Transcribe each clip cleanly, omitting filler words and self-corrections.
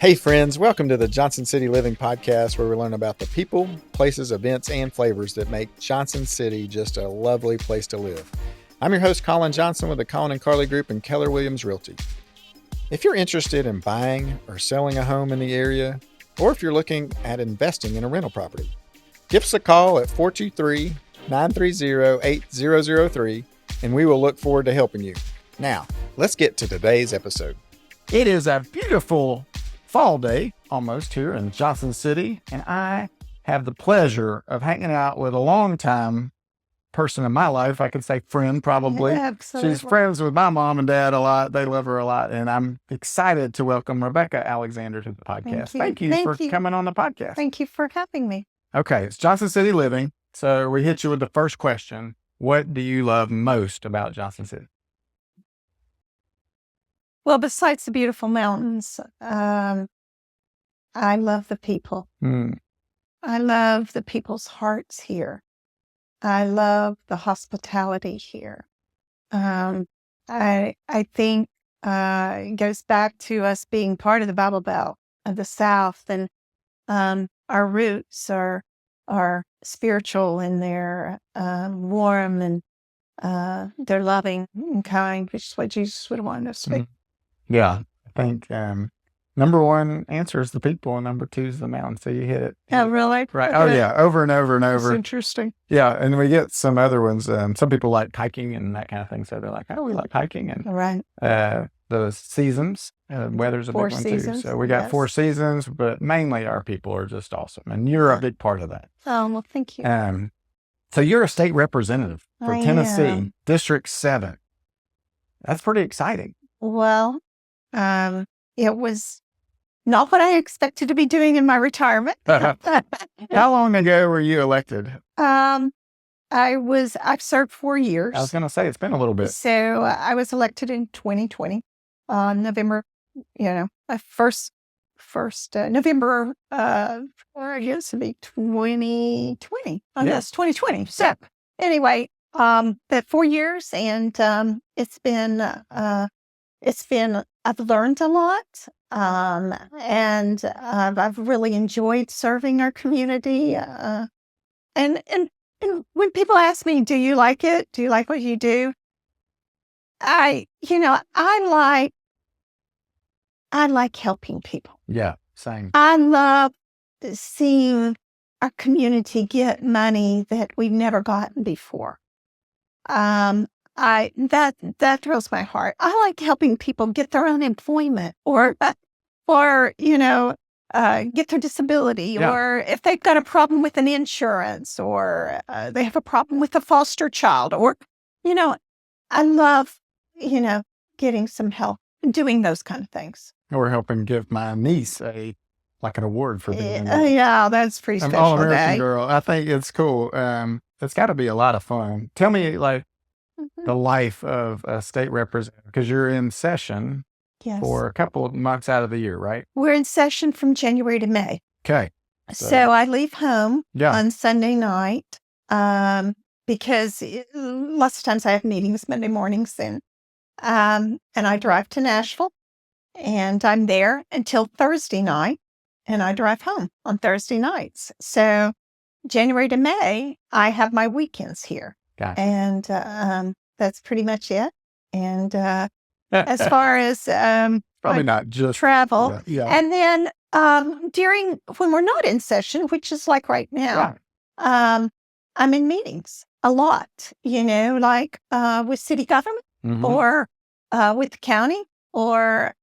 Hey friends, welcome to the Johnson City Living Podcast, where we learn about the people, places, events, and flavors that make Johnson City just a lovely place to live. I'm your host, Colin Johnson, with the Colin and Carly Group and Keller Williams Realty. If you're interested in buying or selling a home in the area, or if you're looking at investing in a rental property, give us a call at 423-930-8003, and we will look forward to helping you. Now, let's get to today's episode. It is a beautiful fall day almost here in Johnson City, and I have the pleasure of hanging out with a longtime person in my life. I could say friend, probably. Yeah, absolutely. She's friends with my mom and dad a lot. They love her a lot, and I'm excited to welcome Rebecca Alexander to the podcast. Thank you for coming on the podcast. Thank you for having me. Okay, it's Johnson City Living, so we hit you with the first question. What do you love most about Johnson City? Well, besides the beautiful mountains, I love the people. I love the people's hearts here. I love the hospitality here. I think it goes back to us being part of the Bible Belt of the South, and our roots are spiritual, and they're warm, and they're loving and kind, which is what Jesus would want us to be. Yeah, I think number one answer is the people, and number two is the mountain. So you hit it. Oh, really? Right. Oh, yeah. Over and over and That's over. interesting. Yeah. And we get some other ones. Some people like hiking and that kind of thing. So they're like, oh, we like hiking. And Right. the seasons, weather's a big 4 one seasons, too. So we got 4 seasons, but mainly our people are just awesome. And you're a big part of that. Oh, well, thank you. So you're a state representative for I Tennessee, am. District 7. That's pretty exciting. Well, it was not what I expected to be doing in my retirement. How long ago were you elected? I've served 4 years. I was going to say, it's been a little bit. So I was elected in 2020, November, first November, I guess it'd be 2020. Oh, Yeah. yes, 2020. So anyway, but 4 years, and I've learned a lot, and I've really enjoyed serving our community. And when people ask me, do you like it? Do you like what you do? I like helping people. Yeah, same. I love seeing our community get money that we've never gotten before. That thrills my heart. I like helping people get their unemployment, or get their disability, Yeah. or if they've got a problem with an insurance, or they have a problem with a foster child, or, I love, getting some help and doing those kind of things. We're helping give my niece an award for being Yeah, that's pretty an special All-American day. girl. I think it's cool. It's got to be a lot of fun. Tell me, the life of a state representative, because you're in session Yes. for a couple of months out of the year, right? We're in session from January to May. Okay. So I leave home Yeah. on Sunday night, because lots of times I have meetings Monday mornings, and I drive to Nashville, and I'm there until Thursday night, and I drive home on Thursday nights. So January to May, I have my weekends here. Gotcha. And that's pretty much it. And as far as Probably not just travel, Yeah. and then when we're not in session, which is like right now, I'm in meetings a lot, with city government, Mhm. or with the county, or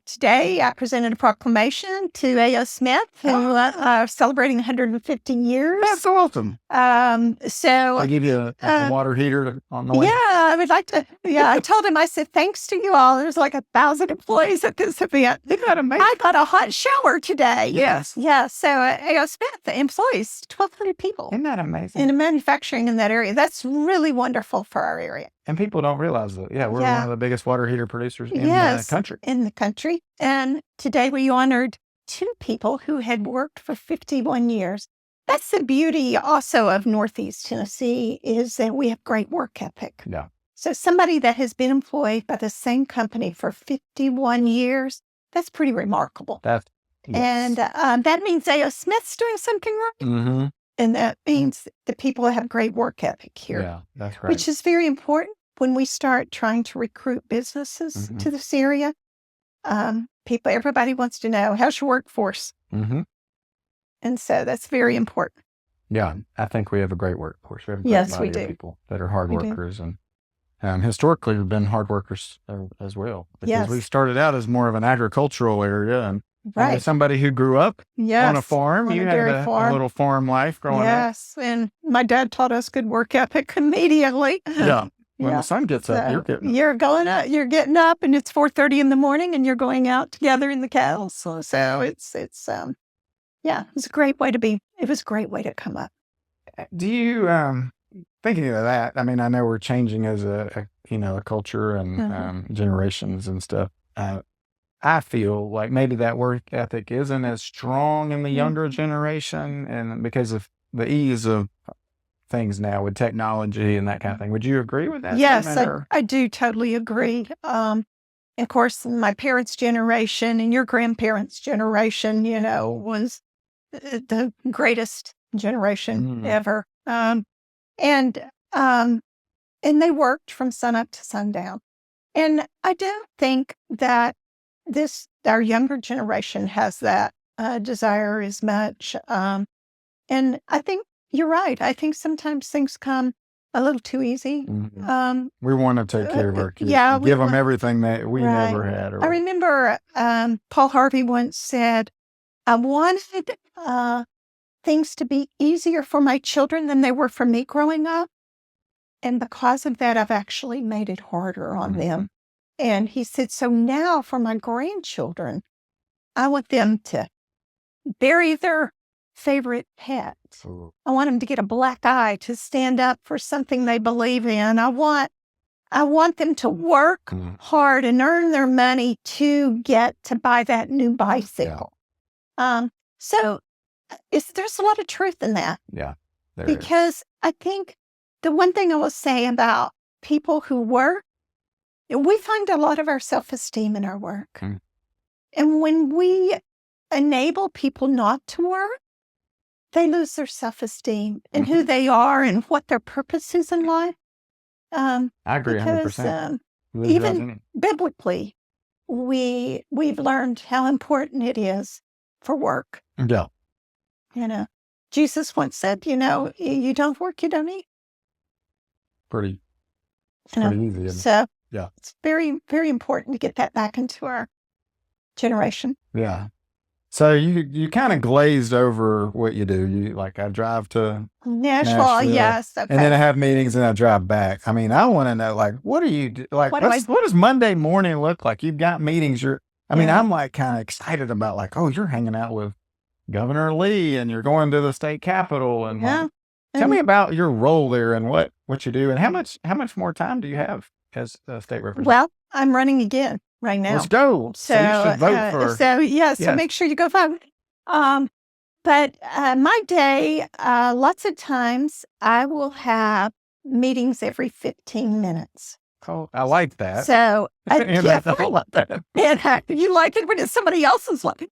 today I presented a proclamation to A.O. Smith, who are celebrating 150 years. That's awesome. So I give you a water heater on the way. yeah, I would like to. Yeah, I told him, I said, thanks to you all. There's like 1,000 employees at this event. Isn't that amazing? I got a hot shower today. Yes. Yeah. So A.O. Smith, the employees, 1,200 people Isn't that amazing? in the manufacturing in that area. That's really wonderful for our area. And people don't realize that. Yeah, we're one of the biggest water heater producers in the Yes, country. in the country. And today we honored 2 people who had worked for 51 years. That's the beauty also of Northeast Tennessee, is that we have great work ethic. Yeah. So somebody that has been employed by the same company for 51 years, That's pretty remarkable. Yes. And that means A.O. Smith's doing something right. Mm-hmm. And that means the people have great work ethic here. Yeah, that's right. Which is very important when we start trying to recruit businesses to this area. Everybody wants to know, how's your workforce? Mm-hmm. And so that's very important. Yeah, I think we have a great workforce. We have a great body of people that are hard workers. And historically, we've been hard workers as well. Because we started out as more of an agricultural area. And as somebody who grew up on a farm, you had a little farm life growing up. Yes, and my dad taught us good work ethic immediately. Yeah. When the sun gets up, you're going up. You're getting up, and it's 4:30 in the morning, and you're going out together in the cows. So it's a great way to be. It was a great way to come up. Do you thinking of that? I mean, I know we're changing as a culture and generations and stuff. I feel like maybe that work ethic isn't as strong in the younger generation, and because of the ease of things now with technology and that kind of thing. Would you agree with that? Yes, I do totally agree. Of course, my parents' generation and your grandparents' generation, was the greatest generation ever. And they worked from sunup to sundown. And I don't think that our younger generation has that desire as much. And I think you're right. I think sometimes things come a little too easy. We want to take care of our kids. Give them everything that we never had. I remember Paul Harvey once said, I wanted things to be easier for my children than they were for me growing up. And because of that, I've actually made it harder on them. And he said, so now for my grandchildren, I want them to bury their favorite pet. I want them to get a black eye to stand up for something they believe in. I want them to work hard and earn their money to get to buy that new bicycle. So there's a lot of truth in that. Yeah. Because I think the one thing I will say about people who work, we find a lot of our self-esteem in our work. And when we enable people not to work, they lose their self-esteem and who they are and what their purpose is in life. I agree 100%. Even biblically, we've learned how important it is for work. Yeah. Jesus once said, you don't work, you don't eat. Pretty easy. So it's very, very important to get that back into our generation. Yeah. So you kind of glazed over what you do. I drive to Nashville. Yes. Okay. And then I have meetings and I drive back. I mean, I want to know, what do you do? What does Monday morning look like? You've got meetings. I'm kind of excited about you're hanging out with Governor Lee and you're going to the state capitol. And tell me about your role there and what you do and how much more time do you have as a state representative? Well, I'm running again right now. Let's go. So you should vote for. So make sure you go vote. But my day, lots of times I will have meetings every 15 minutes. Oh, I like that. So I like that. And you like it when it's somebody else's life.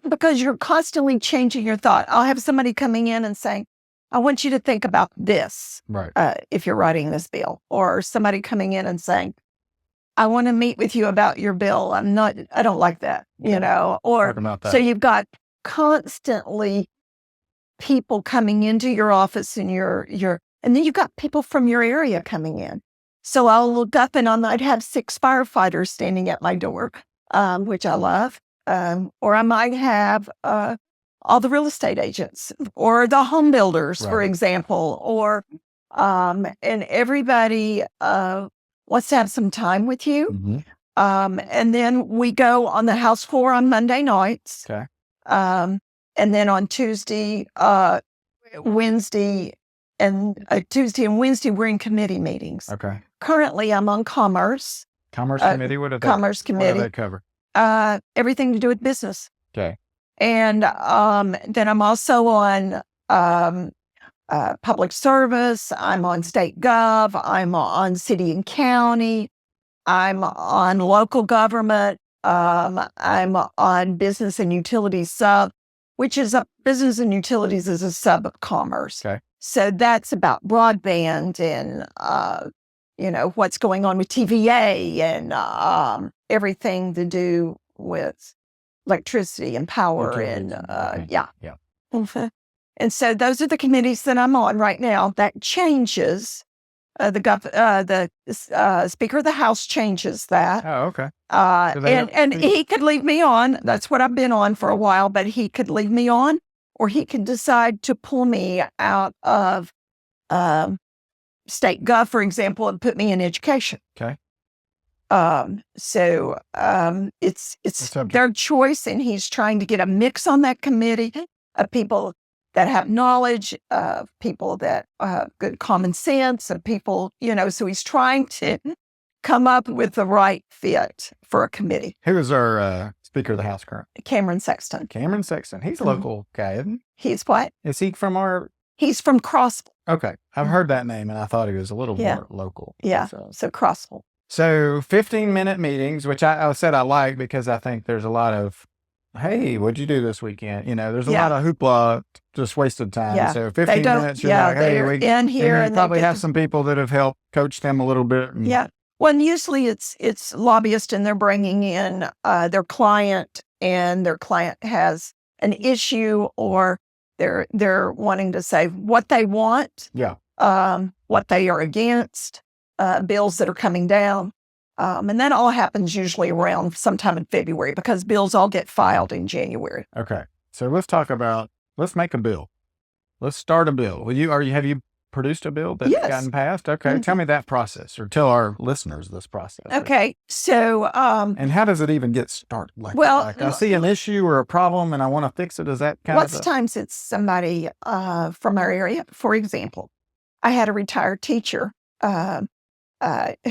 Because you're constantly changing your thought. I'll have somebody coming in and saying, I want you to think about this. Right. If you're writing this bill, or somebody coming in and saying, I want to meet with you about your bill. I don't like that, or so you've got constantly people coming into your office and and then you've got people from your area coming in. So I'll look up and I might have 6 firefighters standing at my door, which I love. Or I might have all the real estate agents or the home builders, for example, or and everybody wants to have some time with you. And then we go on the House floor on Monday nights. Okay. And then on Tuesday, Wednesday, and Wednesday, we're in committee meetings. Okay. Currently, I'm on Commerce. Commerce Committee? What Commerce Committee. What do they cover? Everything to do with business. Okay. And then I'm also on public service. I'm on state gov. I'm on city and county. I'm on local government. I'm on business and utilities sub, which is business and utilities is a sub of commerce. Okay. So that's about broadband and, what's going on with TVA and everything to do with electricity and power Utilities. and, Yeah. Mhm. And so those are the committees that I'm on right now. That changes. The Speaker of the House changes that. Oh, okay. And he could leave me on. That's what I've been on for a while, but he could leave me on, or he could decide to pull me out of state gov, for example, and put me in education. Okay. It's their choice, and he's trying to get a mix on that committee of people that have knowledge, of people that have good common sense, of people, so he's trying to come up with the right fit for a committee. Who is our Speaker of the House currently? Cameron Sexton. Cameron Sexton. He's a local guy, isn't he? He's what? Is he from our... He's from Crossville. Okay. I've heard that name, and I thought he was a little more local. Yeah, so Crossville. So 15-minute meetings, which I said I like because I think there's a lot of, hey, what'd you do this weekend? There's a lot of hoopla, just wasted time. Yeah. So 15 minutes, you're like, hey, we in here. And you probably have some people that have helped coach them a little bit. Yeah. Well, and usually it's lobbyists, and they're bringing in their client, and their client has an issue, or they're wanting to say what they want. Yeah. What they are against. Bills that are coming down. And that all happens usually around sometime in February, because bills all get filed in January. Okay. So let's make a bill. Let's start a bill. Have you produced a bill that's gotten passed? Okay. Mm-hmm. Tell me that process, or tell our listeners this process. Okay. So, and how does it even get started? Like I see an issue or a problem and I want to fix it. Is that kind of times it's somebody from our area. For example, I had a retired teacher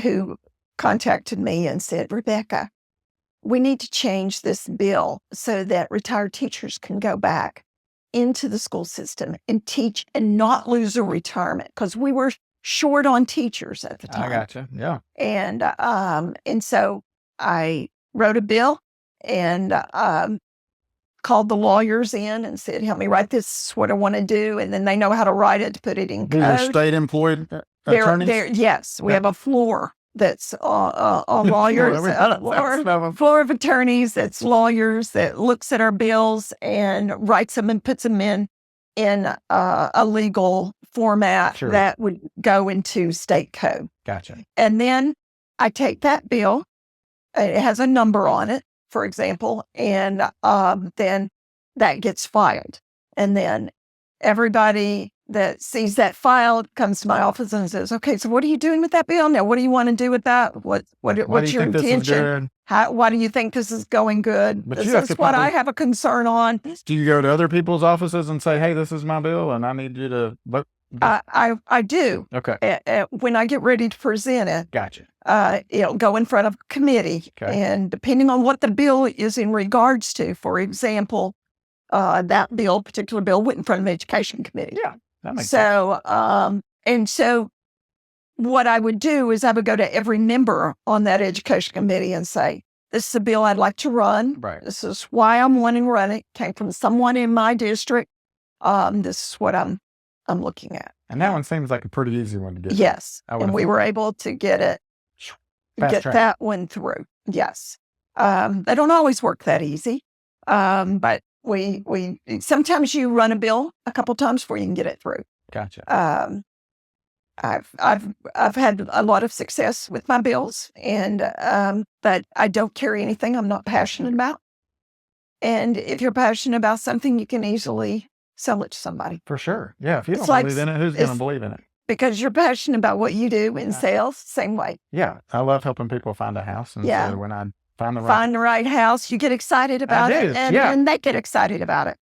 who contacted me and said, Rebecca, we need to change this bill so that retired teachers can go back into the school system and teach and not lose a retirement, because we were short on teachers at the time. I gotcha. Yeah. And so I wrote a bill and called the lawyers in and said, help me write this. This is what I want to do. And then they know how to write it, to put it in code. These are state employed attorneys? Yes. We have a floor that's lawyers, floor of attorneys, that's lawyers, that looks at our bills and writes them and puts them in a legal format that would go into state code. Gotcha. And then I take that bill, it has a number on it, for example, and then that gets filed. And then everybody that sees that file comes to my office and says, okay, so what are you doing with that bill? Now, what do you want to do with that? What's your intention? Why do you think this is going good? But this is what I have a concern on. Do you go to other people's offices and say, hey, this is my bill and I need you to vote? I do. Okay. When I get ready to present it. Gotcha. It'll go in front of a committee. Okay. And depending on what the bill is in regards to, for example, that particular bill went in front of the education committee. Yeah. That makes sense. And so what I would do is I would go to every member on that education committee and say, this is a bill I'd like to run. Right. This is why I'm wanting to run it. Came from someone in my district. This is what I'm looking at. And that one seems like a pretty easy one to get. Yes. And we were able to get that one through. Yes. They don't always work that easy. But we sometimes you run a bill a couple times before you can get it through. Gotcha. I've had a lot of success with my bills, and but I don't carry anything I'm not passionate about. And if you're passionate about something, you can easily sell it to somebody. For sure. Yeah. If you don't believe in it, who's going to believe in it? Because you're passionate about what you do in sales, same way. Yeah. I love helping people find a house. And so when I find the right house, you get excited about it. And they get excited about it.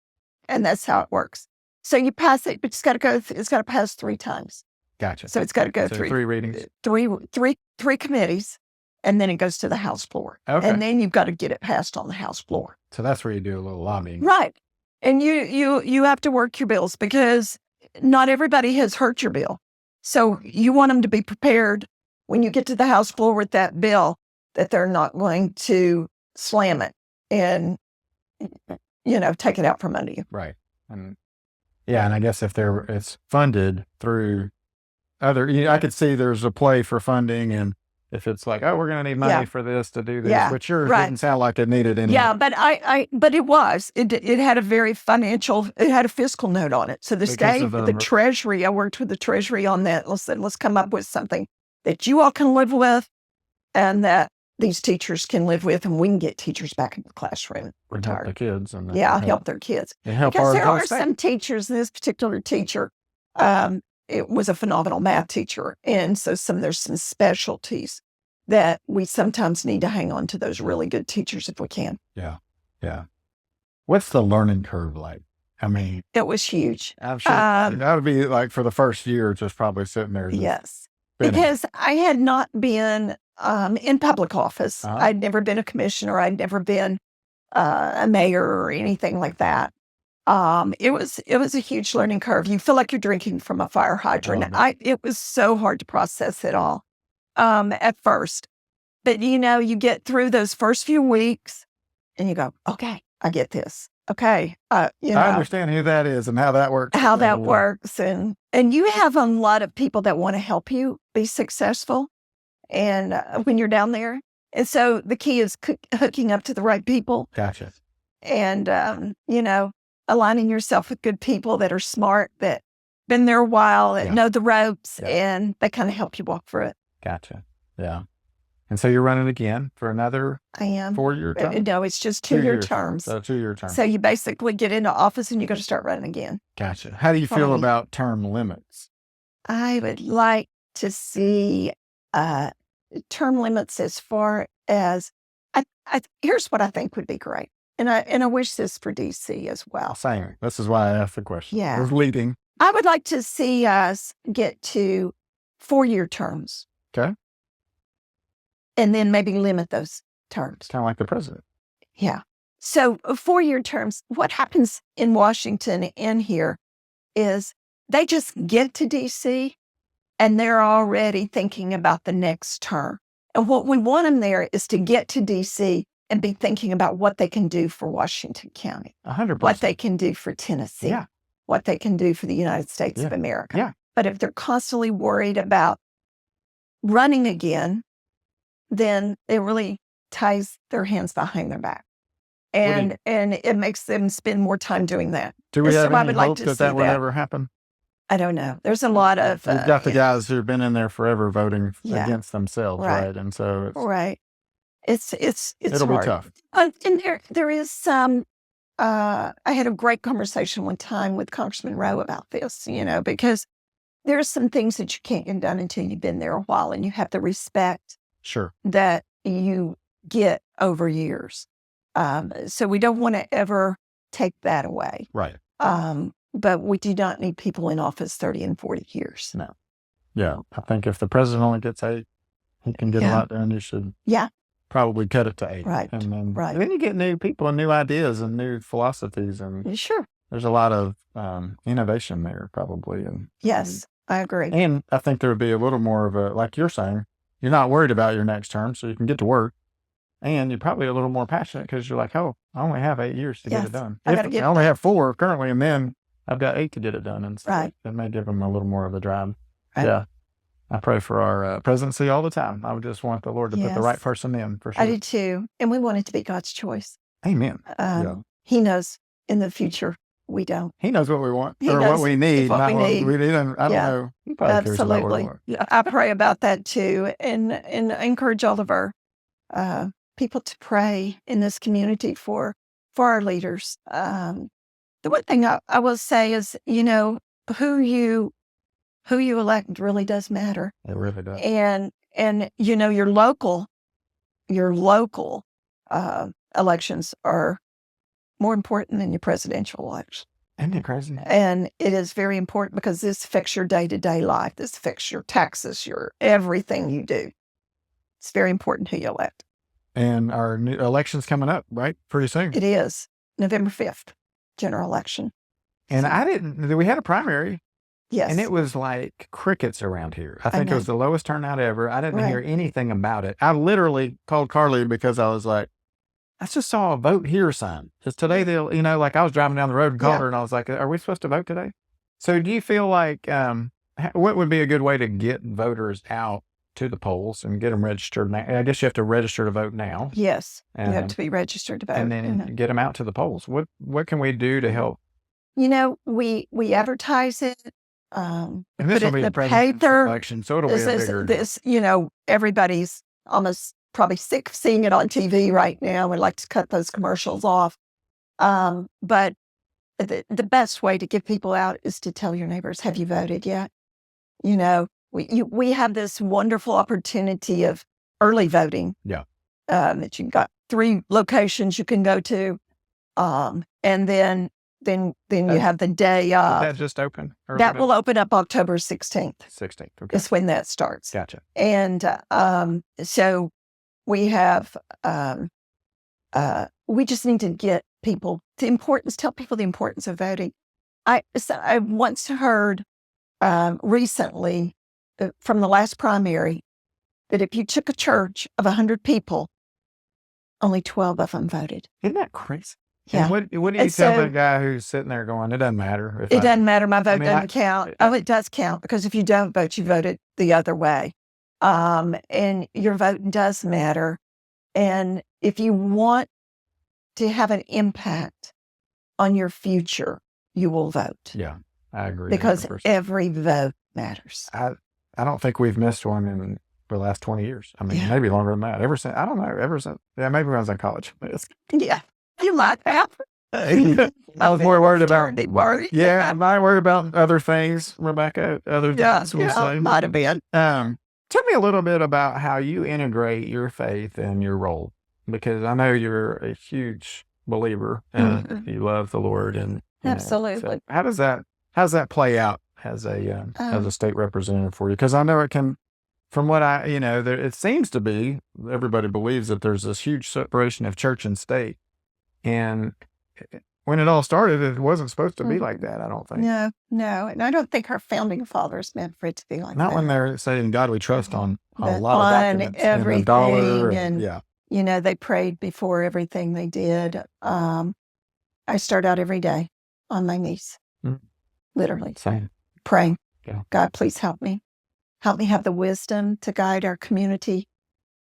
And that's how it works. So you pass it, but it's got to pass 3 times. Gotcha. So it's got to go through 3 readings. Three committees, and then it goes to the House floor. Okay. And then you've got to get it passed on the House floor. So that's where you do a little lobbying. Right. And you have to work your bills, because not everybody has heard your bill. So you want them to be prepared when you get to the House floor with that bill, that they're not going to slam it and, take it out from under you. Right. And I guess if it's funded through other, I could see there's a play for funding, and if it's like, oh, we're going to need money for this to do this, which yours didn't sound like it needed any. Yeah, but but it had a very it had a fiscal note on it. So the state, the Treasury, I worked with the Treasury on that. Let's come up with something that you all can live with and that these teachers can live with, and we can get teachers back in the classroom. Help the kids. And help their kids. Because there are some teachers, this particular teacher, it was a phenomenal math teacher. And so there's some specialties that we sometimes need to hang on to those really good teachers if we can. Yeah. Yeah. What's the learning curve like? I mean, it was huge. I'm sure that would be like for the first year, just probably sitting there. Yes. Because I had not been in public office. I'd never been a commissioner. I'd never been a mayor or anything like that. It was a huge learning curve. You feel like you're drinking from a fire hydrant. It was so hard to process it all at first. But, you get through those first few weeks and you go, okay, I get this. Okay. I understand who that is and how that works. And you have a lot of people that want to help you be successful. And when you're down there. And so the key is hooking up to the right people. Gotcha. And, aligning yourself with good people that are smart, that been there a while, that know the ropes, and they kind of help you walk through it. Gotcha. Yeah. And so you're running again for another 4-year term? No, it's just 2-year terms. So 2-year terms. So you basically get into office and you got to start running again. Gotcha. How do you feel about term limits? I would like to see term limits as far as, here's what I think would be great. And I wish this for DC as well. Same. This is why I asked the question. Yeah. I was leading. I would like to see us get to 4-year terms. Okay. And then maybe limit those terms. Kind of like the president. Yeah. So 4-year terms, what happens in Washington and here is they just get to DC and they're already thinking about the next term. And what we want them there is to get to DC and be thinking about what they can do for Washington County. 100%. What they can do for Tennessee. Yeah. What they can do for the United States of America. Yeah. But if they're constantly worried about running again, then it really ties their hands behind their back. And it makes them spend more time doing that. Do we have any hope that would ever happen? I don't know. There's a lot of... We've got the guys who've been in there forever voting against themselves, right? And so it's it'll hard. Be tough. And there is some... I had a great conversation one time with Congressman Rowe about this, because there are some things that you can't get done until you've been there a while and you have the respect that you get over years. So we don't want to ever take that away. Right. But we do not need people in office 30 and 40 years. No. Yeah. I think if the president only gets 8, he can get a lot done. You should probably cut it to 8. Right. And then you get new people and new ideas and new philosophies. And there's a lot of innovation there probably. And yes, I agree. And I think there would be a little more of a, like you're saying, you're not worried about your next term, so you can get to work. And you're probably a little more passionate because you're like, oh, I only have 8 years to get it done. I only have 4 currently, and then I've got 8 to get it done. And so it may give them a little more of the drive. Right. Yeah. I pray for our presidency all the time. I would just want the Lord to put the right person in, for sure. I do too. And we want it to be God's choice. Amen. He knows in the future. We don't. He knows what we want or what we need. What we need. I don't know. He probably cares about what we want. I pray about that too. And I encourage all of our people to pray in this community for our leaders. The one thing I will say is, who you elect really does matter. It really does. And your local elections are more important than your presidential election. Isn't it crazy? And it is very important because this affects your day-to-day life. This affects your taxes, your everything you do. It's very important who you elect. And our new election's coming up, right? Pretty soon. It is. November 5th, general election. And we had a primary. Yes. And it was like crickets around here. I think it was the lowest turnout ever. I didn't hear anything about it. I literally called Carly because I was like, I just saw a vote here sign. Because today they'll, like I was driving down the road and called her and I was like, are we supposed to vote today? So do you feel like, what would be a good way to get voters out to the polls and get them registered now? I guess you have to register to vote now. Yes, you have to be registered to vote. And then get them out to the polls. What can we do to help? We advertise it. And this put will it be in a the presidential paper. election, so it'll be a bigger. This, everybody's almost probably sick of seeing it on TV right now. We'd like to cut those commercials off. But the best way to get people out is to tell your neighbors, have you voted yet? We have this wonderful opportunity of early voting. Yeah. That you got 3 locations you can go to. And then you have the day of. Did that just open? That will open up October 16th. 16th. Okay. Is when that starts. Gotcha. And so we have, we just need to get people tell people the importance of voting. I once heard recently from the last primary that if you took a church of 100 people, only 12 of them voted. Isn't that crazy? Yeah. And what do you tell the guy who's sitting there going, it doesn't matter? It doesn't matter. My vote doesn't count. Oh, it does count, because if you don't vote, you voted the other way. And your vote does matter. And if you want to have an impact on your future, you will vote. Yeah, I agree. Because 100%. every vote matters. I don't think we've missed one in the last 20 years. I mean, maybe longer than that. Maybe when I was in college. Yeah, you might have. I was more worried about. Yeah, am I worried about other things, Rebecca? Other things we'll say? Might have been. Tell me a little bit about how you integrate your faith in your role, because I know you're a huge believer and you love the Lord. And absolutely. So how does that play out as a state representative for you? Because I know it can. From what it seems to be, everybody believes that there's this huge separation of church and state. And when it all started, it wasn't supposed to be like that, I don't think. No. And I don't think our founding fathers meant for it to be like that. Not when they're saying, God, we trust on a lot of documents. Everything. And a dollar. And, they prayed before everything they did. I start out every day on my knees, literally. Same. Praying. Yeah. God, please help me. Help me have the wisdom to guide our community.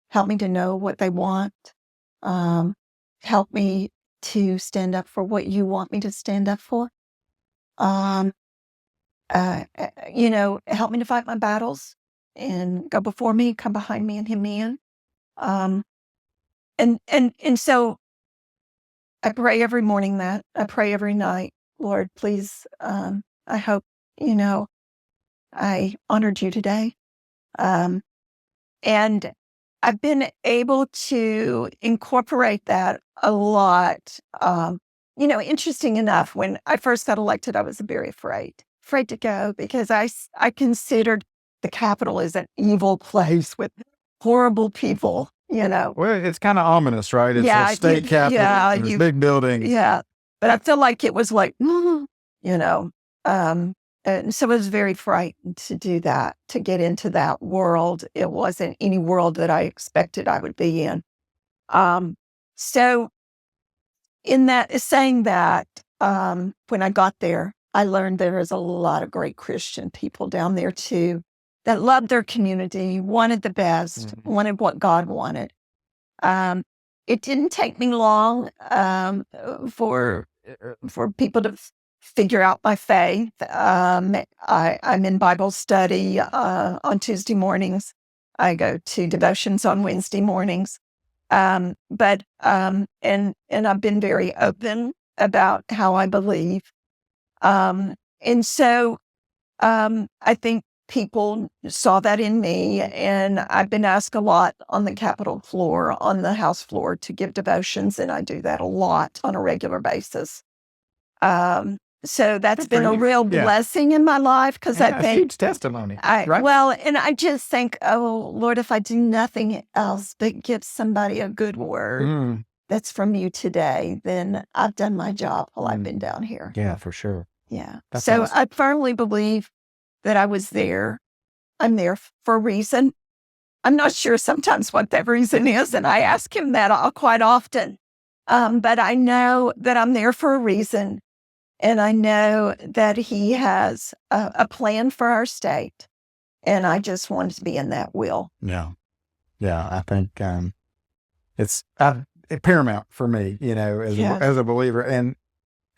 Help me to know what they want. Help me to stand up for what you want me to stand up for. Help me to fight my battles and go before me, come behind me, and hem me in. And so I pray every morning that. I pray every night, Lord, please, I hope, I honored you today. And I've been able to incorporate that a lot. Interesting enough, when I first got elected, I was very afraid to go, because I considered the Capitol as an evil place with horrible people, Well, it's kind of ominous, right? It's a state capitol, big buildings. Yeah, but I feel like it was like, and so I was very frightened to do that, to get into that world. It wasn't any world that I expected I would be in. So in that, saying that, when I got there, I learned there is a lot of great Christian people down there too, that loved their community, wanted the best, wanted what God wanted. It didn't take me long for people to figure out my faith. I'm in Bible study on Tuesday mornings. I go to devotions on Wednesday mornings. But I've been very open about how I believe. And so I think people saw that in me, and I've been asked a lot on the Capitol floor, on the House floor, to give devotions, and I do that a lot on a regular basis. So that's been a real blessing in my life, because I think huge testimony. Right? Well, and I just think, oh Lord, if I do nothing else but give somebody a good word that's from you today, then I've done my job while I've been down here. Yeah, for sure. Yeah. That's so awesome. I firmly believe that I was there. I'm there for a reason. I'm not sure sometimes what that reason is, and I ask him that quite often. But I know that I'm there for a reason. And I know that he has a plan for our state. And I just wanted to be in that will. Yeah. Yeah. I think it's paramount for me, as a believer. And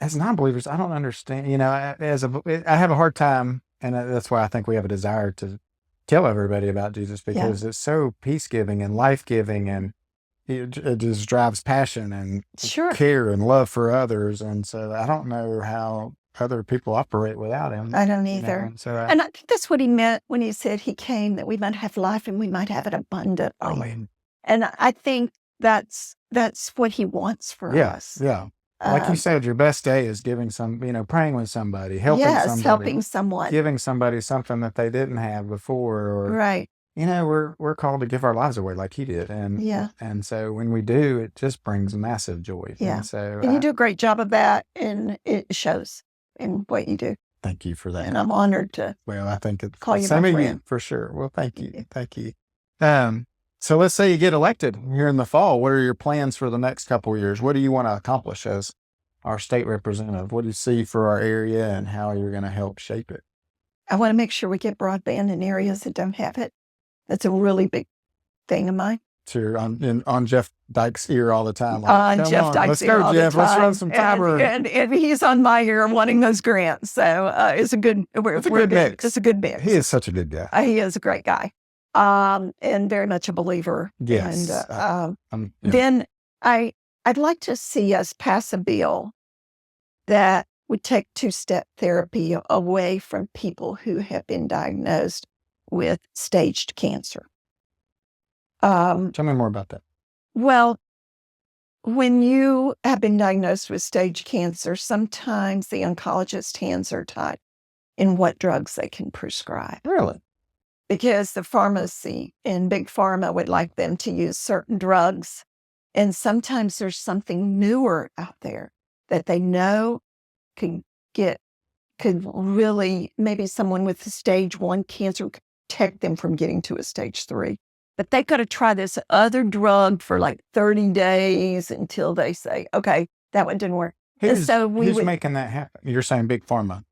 as non-believers, I don't understand, I have a hard time. And that's why I think we have a desire to tell everybody about Jesus, because it's so peace-giving and life-giving, and it just drives passion and care and love for others. And so I don't know how other people operate without him. I don't either. And I think that's what he meant when he said he came, that we might have life and we might have it abundantly. And I think that's what he wants for us. Yeah. Like you said, your best day is giving praying with somebody, helping someone, giving somebody something that they didn't have before, or right. We're called to give our lives away like he did. And so when we do, it just brings massive joy. Yeah. And you do a great job of that, and it shows in what you do. Thank you for that. And I'm honored to I think it's call you my friend. For sure. Well, thank you. Thank you. So let's say you get elected here in the fall. What are your plans for the next couple of years? What do you want to accomplish as our state representative? What do you see for our area, and how you're going to help shape it? I want to make sure we get broadband in areas that don't have it. That's a really big thing of mine. So you're on Jeff Dyke's ear all the time. Jeff Dyke's ear all the time. Let's go, Jeff. Let's run some fiber. And he's on my ear wanting those grants. So it's a good mix. It's a good mix. He is such a good guy. He is a great guy, and very much a believer. Yes. And then I'd like to see us pass a bill that would take two-step therapy away from people who have been diagnosed with staged cancer. Tell me more about that. Well, when you have been diagnosed with stage cancer, sometimes the oncologist's hands are tied in what drugs they can prescribe. Really? Because the pharmacy and big pharma would like them to use certain drugs. And sometimes there's something newer out there that they know could really, maybe someone with stage 1 cancer could protect them from getting to a stage 3. But they got to try this other drug for like 30 days until they say, okay, that one didn't work. Who's making that happen? You're saying big pharma.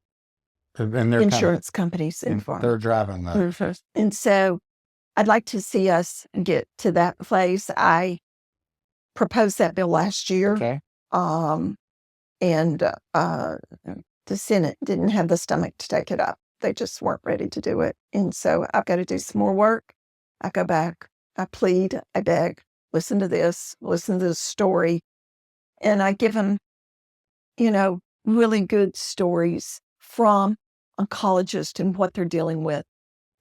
And insurance companies and pharma. They're driving that. And so I'd like to see us get to that place. I proposed that bill last year. Okay. And the Senate didn't have the stomach to take it up. They just weren't ready to do it. And so I've got to do some more work. I go back, I plead, I beg, listen to this story. And I give them, really good stories from oncologists and what they're dealing with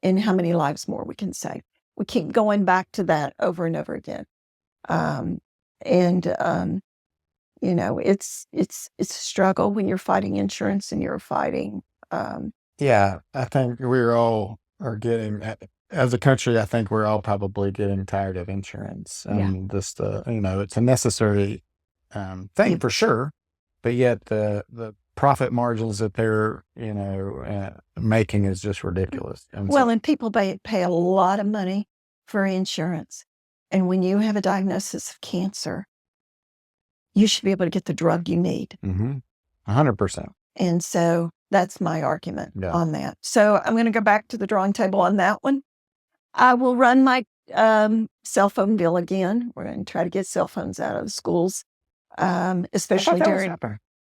and how many lives more we can save. We keep going back to that over and over again. It's a struggle when you're fighting insurance and you're fighting. Yeah, I think we're all are getting, as a country, I think we're all probably getting tired of insurance. It's a necessary thing for sure, but yet the profit margins that they're, making is just ridiculous. And people pay a lot of money for insurance. And when you have a diagnosis of cancer, you should be able to get the drug you need. 100%. And so that's my argument on that. So I'm going to go back to the drawing table on that one. I will run my cell phone bill again. We're going to try to get cell phones out of the schools, especially during.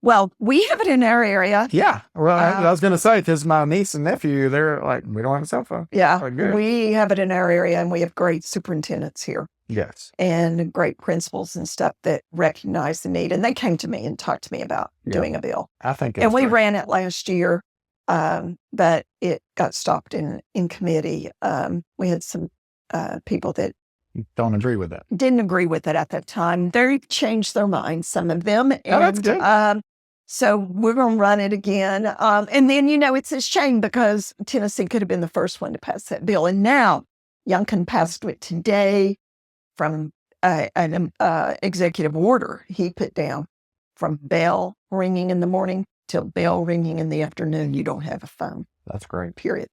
Well, we have it in our area. Yeah. Well, I was going to say, because my niece and nephew, they're like, we don't have a cell phone. Yeah. We have it in our area, and we have great superintendents here. Yes. And great principals and stuff that recognize the need. And they came to me and talked to me about doing a bill. I think we ran it last year, but it got stopped in committee. We had some people that don't agree with that. Didn't agree with it at that time. They changed their minds, some of them. That's good. So we're going to run it again. And then, it's a shame because Tennessee could have been the first one to pass that bill. And now Youngkin passed it today from an executive order he put down. From bell ringing in the morning till bell ringing in the afternoon, you don't have a phone. That's great. Period.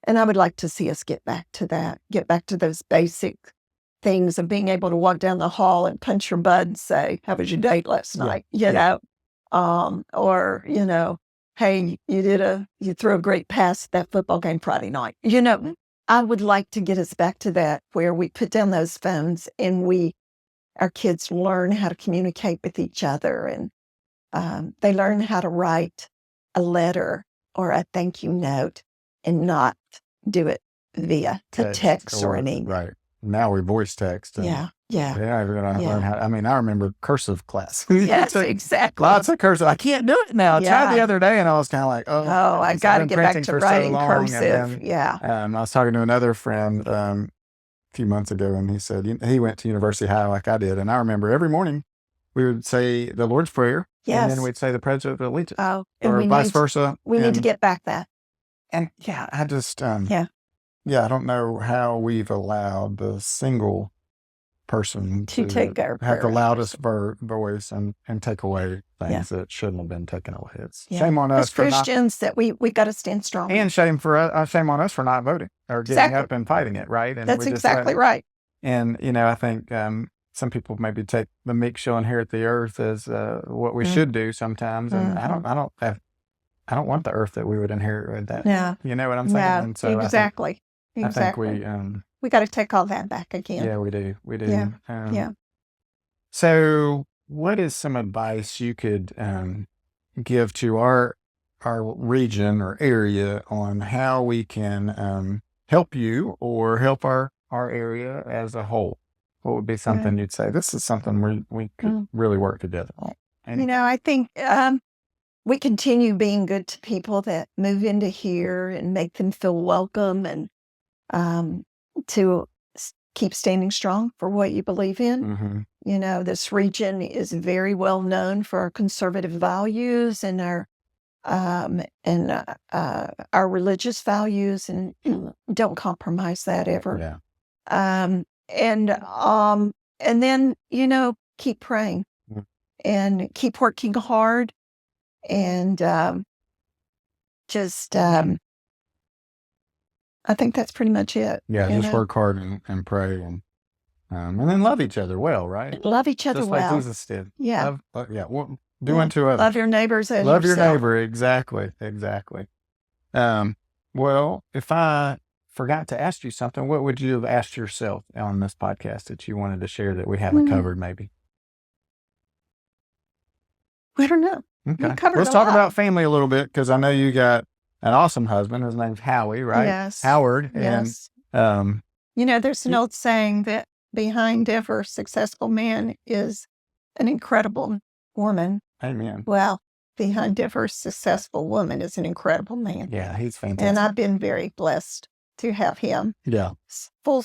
And I would like to see us get back to that, get back to those basic things of being able to walk down the hall and punch your bud and say, "How was your date last night?" You know, or, you know, "Hey, you threw a great pass at that football game Friday night." You know, I would like to get us back to that where we put down those phones and our kids learn how to communicate with each other, and they learn how to write a letter or a thank you note and not do it via a text or an email. Right. Now we voice text. Yeah. Yeah, we're going to learn how. I mean, I remember cursive class. Yes, exactly. Lots of cursive. I can't do it now. I tried the other day, and I was kind of like, oh, I got to get back to writing cursive. I was talking to another friend a few months ago, and he said he went to University High like I did, and I remember every morning we would say the Lord's Prayer, and then we'd say the Pledge of Allegiance, or vice versa. We need to get back that. And I just I don't know how we've allowed the single person to take our have the loudest voice and take away things that shouldn't have been taken away. It's shame on us as Christians that we got to stand strong, and shame on us for not voting or getting up and fighting it. Right, and that's exactly right. And I think some people maybe take the meek shall inherit the earth as what we should do sometimes, and I don't want the earth that we would inherit with that. Yeah, you know what I'm saying? Yeah, and so exactly. I think we got to take all that back again. Yeah, we do. Yeah. So what is some advice you could give to our region or area on how we can help you or help our area as a whole? What would be something you'd say, this is something we could really work together on? And, I think we continue being good to people that move into here and make them feel welcome, and to keep standing strong for what you believe in. Mm-hmm. This region is very well known for our conservative values and our religious values, and don't compromise that ever. Yeah. And then keep praying and keep working hard, and I think that's pretty much it. Yeah, just work hard and pray, and then love each other well, right? Love each other just well. Like Jesus did. Yeah. Do unto others. Love your neighbors as love yourself. Your neighbor. Exactly. Well, if I forgot to ask you something, what would you have asked yourself on this podcast that you wanted to share that we haven't covered, maybe? I don't know. Okay. Let's talk about family a little bit, because I know you got an awesome husband. His name's Howie, right? Yes. Howard. Yes. And there's an old saying that behind every successful man is an incredible woman. Amen. Well, behind every successful woman is an incredible man. Yeah, he's fantastic. And I've been very blessed to have him. Yeah. How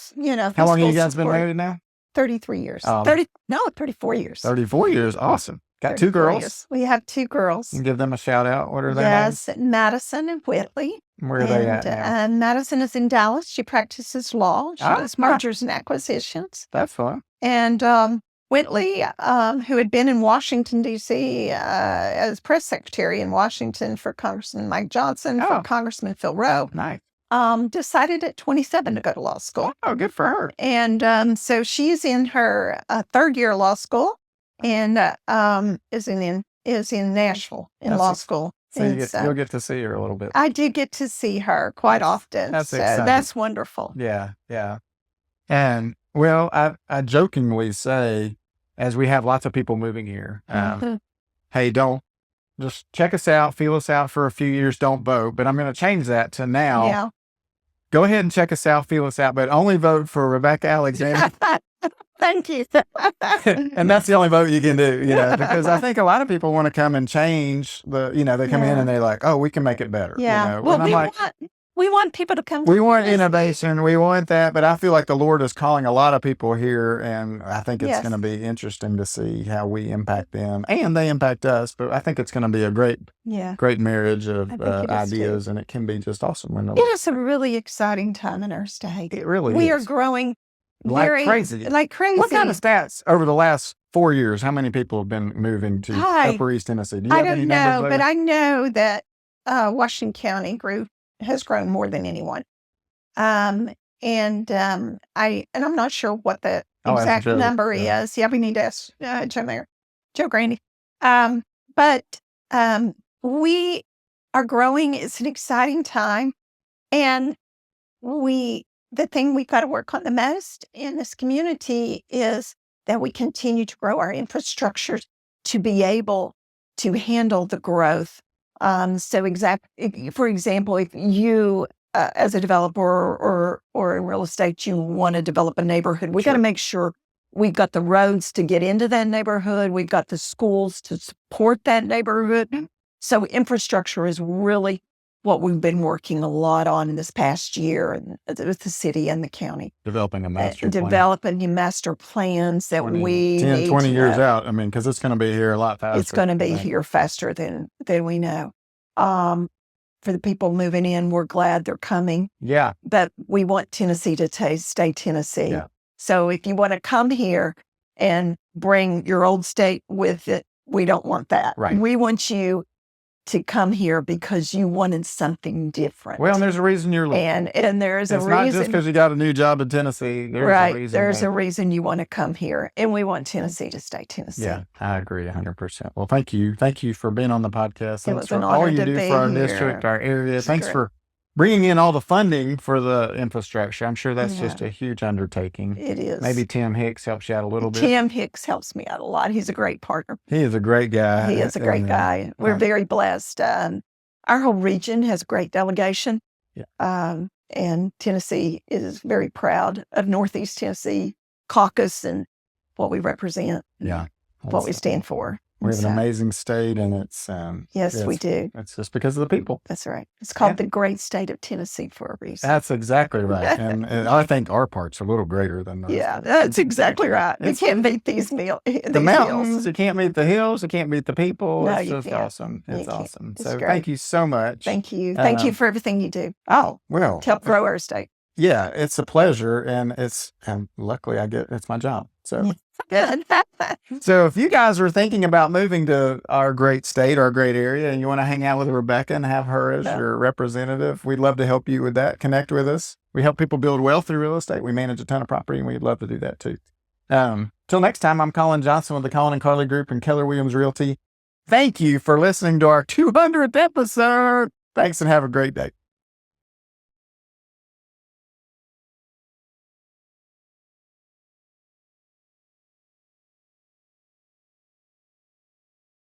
long have you guys been married now? 33 years. 34 years. 34 years. Awesome. Got 2 girls. Years. We have 2 girls. And give them a shout out. What are they? Yes, Madison and Whitley. Where are they at now? Madison is in Dallas. She practices law. She does mergers and acquisitions. That's fun. And Whitley, who had been in Washington, D.C. As press secretary in Washington for Congressman Mike Johnson, for Congressman Phil Rowe. Nice. Decided at 27 to go to law school. Oh, good for her. And so she's in her 3rd year of law school, and is in Nashville in law school. So you'll get to see her a little bit. I do get to see her quite often. That's exciting. That's wonderful. Yeah. And well, I jokingly say, as we have lots of people moving here, hey, don't just check us out, feel us out for a few years, don't vote. But I'm going to change that to now. Yeah. Go ahead and check us out, feel us out, but only vote for Rebecca Alexander. Thank you. And that's the only vote you can do, because I think a lot of people want to come and change they come in and they're like, oh, we can make it better. Yeah. Well, we want people to come. We want innovation. We want that. But I feel like the Lord is calling a lot of people here, and I think it's going to be interesting to see how we impact them and they impact us. But I think it's going to be a great marriage of ideas, and it can be just awesome. It is a really exciting time in our state. It really is. We are growing like crazy. Like crazy. What kind of stats over the last 4 years? How many people have been moving to Upper East Tennessee? Do you have any numbers? But I know that Washington County has grown more than anyone. And I'm not sure what the exact number is. Yeah, we need to ask Joe Grandy. But we are growing. It's an exciting time. And the thing we've got to work on the most in this community is that we continue to grow our infrastructure to be able to handle the growth. For example, if you, as a developer or in real estate, you want to develop a neighborhood, we got to make sure we've got the roads to get into that neighborhood. We've got the schools to support that neighborhood. So infrastructure is really what we've been working a lot on in this past year with the city and the county. Developing a master plan. Developing master plans that 10, 20 years out. I mean, because it's going to be here a lot faster. It's going to be here faster than we know. For the people moving in, we're glad they're coming. Yeah. But we want Tennessee to stay Tennessee. Yeah. So if you want to come here and bring your old state with it, we don't want that. Right. We want you to come here because you wanted something different. Well, and there's a reason you're looking. And there's a reason. It's not just because you got a new job in Tennessee. There's a reason you want to come here. And we want Tennessee to stay Tennessee. Yeah, I agree 100%. Well, thank you. Thank you for being on the podcast. Thanks for all you do for our district, our area. Thanks for bringing in all the funding for the infrastructure. I'm sure that's just a huge undertaking. It is. Maybe Tim Hicks helps you out a little bit. Tim Hicks helps me out a lot. He's a great partner. He is a great guy. He is a great guy. We're very blessed. Our whole region has a great delegation. Yeah. And Tennessee is very proud of Northeast Tennessee Caucus and what we represent. Yeah. What we stand for. We have an amazing state, and it's yes, we do. It's just because of the people. That's right. It's called the great state of Tennessee for a reason. That's exactly right. and I think our part's a little greater than those. Yeah, that's exactly right. You can't beat the mountains. Hills. You can't beat the hills. You can't beat the people. No, it's just can't. awesome. It's awesome. It's so great. thank you so much. Thank you. Thank you for everything you do. Oh, well. To help grow our state. Yeah, it's a pleasure, and luckily it's my job. So good. So if you guys are thinking about moving to our great state, our great area, and you want to hang out with Rebecca and have her as your representative, we'd love to help you with that. Connect with us. We help people build wealth through real estate. We manage a ton of property, and we'd love to do that too. Till next time, I'm Colin Johnson with the Colin and Carly Group and Keller Williams Realty. Thank you for listening to our 200th episode. Thanks, and have a great day.